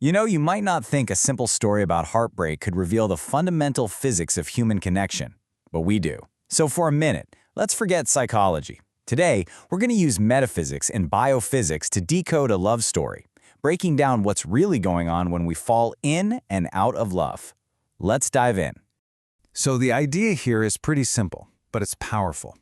You know, you might not think a simple story about heartbreak could reveal the fundamental physics of human connection, but we do. So for a minute, let's forget psychology. Today, we're going to use metaphysics and biophysics to decode a love story, breaking down what's really going on when we fall in and out of love. Let's dive in. So the idea here is pretty simple, but it's powerful.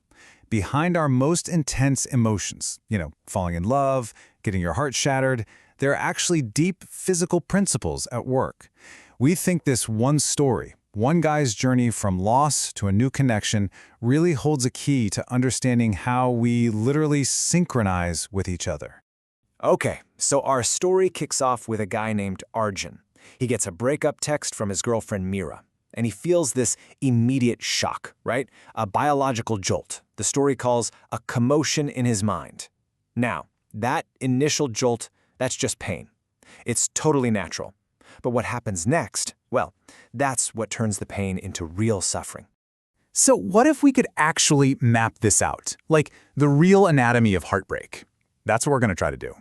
Behind our most intense emotions, falling in love, getting your heart shattered, there are actually deep physical principles at work. We think this one story, one guy's journey from loss to a new connection, really holds a key to understanding how we literally synchronize with each other. Okay, so our story kicks off with a guy named Arjun. He gets a breakup text from his girlfriend Mira, and he feels this immediate shock, right? A biological jolt. The story calls a commotion in his mind. Now, that initial jolt, that's just pain. It's totally natural. But what happens next, well, that's what turns the pain into real suffering. So what if we could actually map this out, like the real anatomy of heartbreak? That's what we're going to try to do.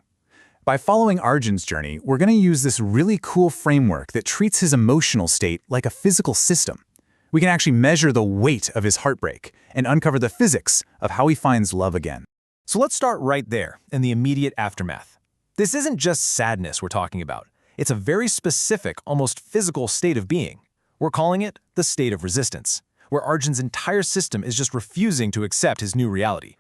By following Arjun's journey, we're going to use this really cool framework that treats his emotional state like a physical system. We can actually measure the weight of his heartbreak and uncover the physics of how he finds love again. So let's start right there, in the immediate aftermath. This isn't just sadness we're talking about. It's a very specific, almost physical state of being. We're calling it the state of resistance, where Arjun's entire system is just refusing to accept his new reality.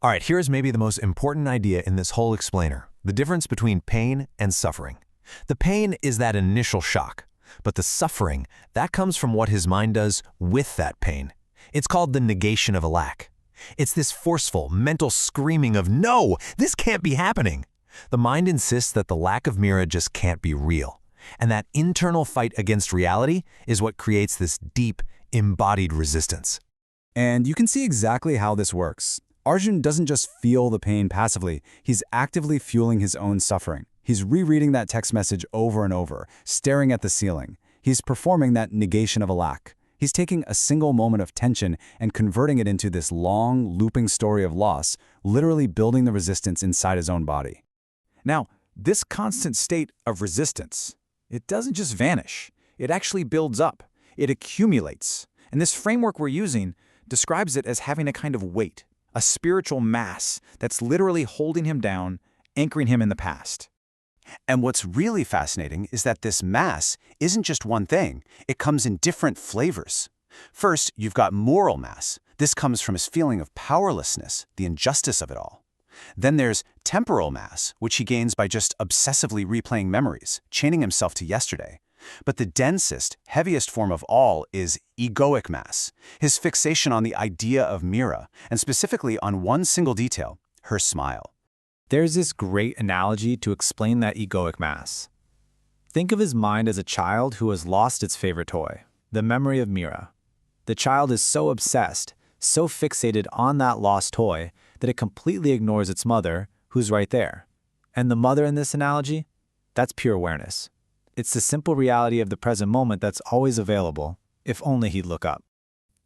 All right, here's maybe the most important idea in this whole explainer, the difference between pain and suffering. The pain is that initial shock, but the suffering, that comes from what his mind does with that pain. It's called the negation of a lack. It's this forceful, mental screaming of, no, this can't be happening. The mind insists that the lack of Mira just can't be real. And that internal fight against reality is what creates this deep, embodied resistance. And you can see exactly how this works. Arjun doesn't just feel the pain passively, he's actively fueling his own suffering. He's rereading that text message over and over, staring at the ceiling. He's performing that negation of a lack. He's taking a single moment of tension and converting it into this long, looping story of loss, literally building the resistance inside his own body. Now, this constant state of resistance, it doesn't just vanish. It actually builds up. It accumulates. And this framework we're using describes it as having a kind of weight, a spiritual mass that's literally holding him down, anchoring him in the past. And what's really fascinating is that this mass isn't just one thing. It comes in different flavors. First, you've got moral mass. This comes from his feeling of powerlessness, the injustice of it all. Then there's temporal mass, which he gains by just obsessively replaying memories, chaining himself to yesterday. But the densest, heaviest form of all is egoic mass, his fixation on the idea of Mira, and specifically on one single detail, her smile. There's this great analogy to explain that egoic mass. Think of his mind as a child who has lost its favorite toy, the memory of Mira. The child is so obsessed, so fixated on that lost toy, that it completely ignores its mother, who's right there. And the mother in this analogy? That's pure awareness. It's the simple reality of the present moment that's always available, if only he'd look up.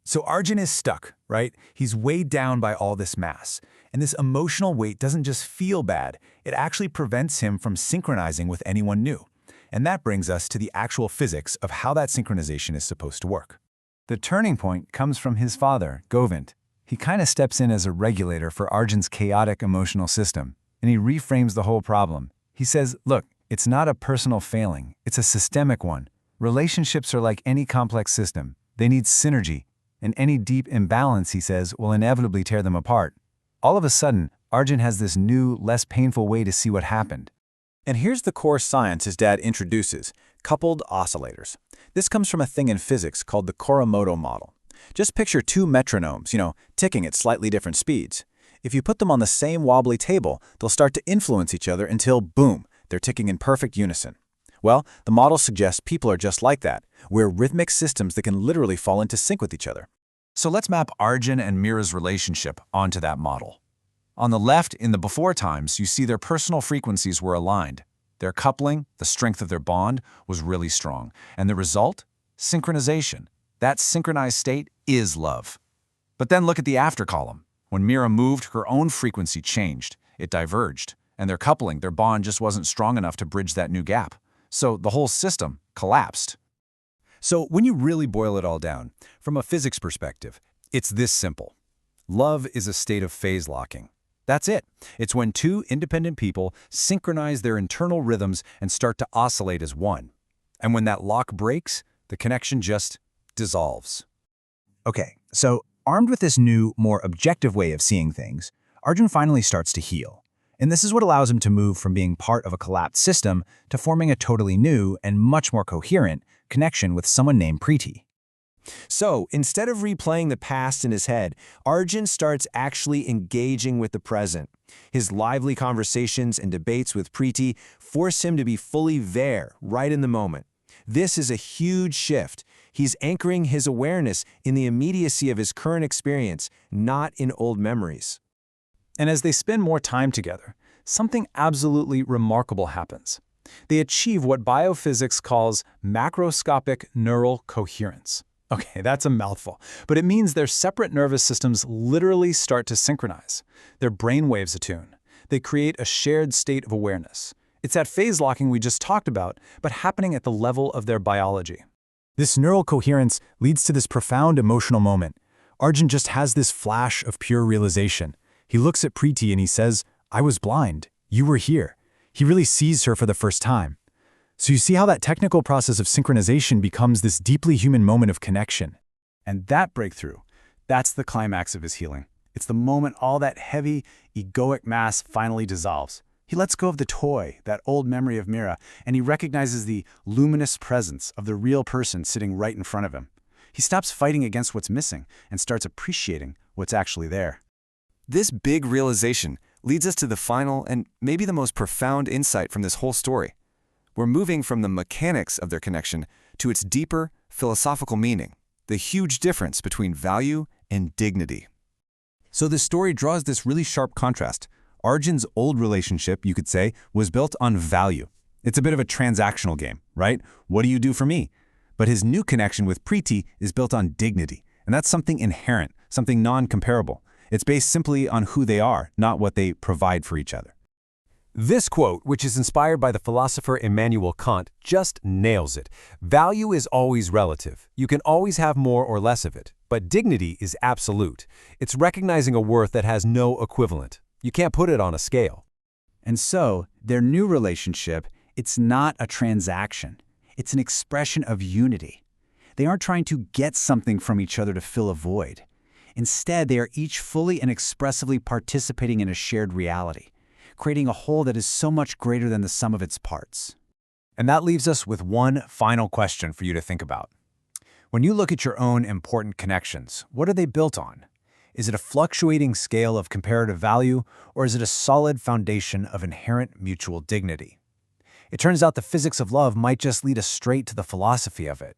So Arjun is stuck, right? He's weighed down by all this mass. And this emotional weight doesn't just feel bad, it actually prevents him from synchronizing with anyone new. And that brings us to the actual physics of how that synchronization is supposed to work. The turning point comes from his father, Govind. He kind of steps in as a regulator for Arjun's chaotic emotional system, and he reframes the whole problem. He says, look, it's not a personal failing, it's a systemic one. Relationships are like any complex system. They need synergy, and any deep imbalance, he says, will inevitably tear them apart. All of a sudden, Arjun has this new, less painful way to see what happened. And here's the core science his dad introduces, coupled oscillators. This comes from a thing in physics called the Kuramoto model. Just picture two metronomes, ticking at slightly different speeds. If you put them on the same wobbly table, they'll start to influence each other until, boom, they're ticking in perfect unison. Well, the model suggests people are just like that. We're rhythmic systems that can literally fall into sync with each other. So let's map Arjun and Mira's relationship onto that model. On the left, in the before times, you see their personal frequencies were aligned. Their coupling, the strength of their bond, was really strong. And the result? Synchronization. That synchronized state is love. But then look at the after column. When Mira moved, her own frequency changed. It diverged. And their coupling, their bond just wasn't strong enough to bridge that new gap. so the whole system collapsed. So when you really boil it all down, from a physics perspective, it's this simple. Love is a state of phase locking. That's it. It's when two independent people synchronize their internal rhythms and start to oscillate as one. And when that lock breaks, the connection just dissolves. Okay, so armed with this new, more objective way of seeing things, Arjun finally starts to heal. And this is what allows him to move from being part of a collapsed system to forming a totally new and much more coherent connection with someone named Preeti. So, instead of replaying the past in his head, Arjun starts actually engaging with the present. His lively conversations and debates with Preeti force him to be fully there, right in the moment. This is a huge shift. He's anchoring his awareness in the immediacy of his current experience, not in old memories. And as they spend more time together, something absolutely remarkable happens. They achieve what biophysics calls macroscopic neural coherence. Okay, that's a mouthful, but it means their separate nervous systems literally start to synchronize. Their brainwaves attune. They create a shared state of awareness. It's that phase locking we just talked about, but happening at the level of their biology. This neural coherence leads to this profound emotional moment. Arjun just has this flash of pure realization. He looks at Preeti and he says, "I was blind. You were here." He really sees her for the first time. So you see how that technical process of synchronization becomes this deeply human moment of connection. And that breakthrough, that's the climax of his healing. It's the moment all that heavy, egoic mass finally dissolves. He lets go of the toy, that old memory of Mira, and he recognizes the luminous presence of the real person sitting right in front of him. He stops fighting against what's missing and starts appreciating what's actually there. This big realization leads us to the final and maybe the most profound insight from this whole story. We're moving from the mechanics of their connection to its deeper philosophical meaning, the huge difference between value and dignity. So this story draws this really sharp contrast. Arjun's old relationship, you could say, was built on value. It's a bit of a transactional game, right? What do you do for me? But his new connection with Preeti is built on dignity, and that's something inherent, something non-comparable. It's based simply on who they are, not what they provide for each other. This quote, which is inspired by the philosopher Immanuel Kant, just nails it. Value is always relative. You can always have more or less of it. But dignity is absolute. It's recognizing a worth that has no equivalent. You can't put it on a scale. And so, their new relationship, it's not a transaction. It's an expression of unity. They aren't trying to get something from each other to fill a void. Instead, they are each fully and expressively participating in a shared reality, creating a whole that is so much greater than the sum of its parts. And that leaves us with one final question for you to think about. When you look at your own important connections, what are they built on? Is it a fluctuating scale of comparative value, or is it a solid foundation of inherent mutual dignity? It turns out the physics of love might just lead us straight to the philosophy of it.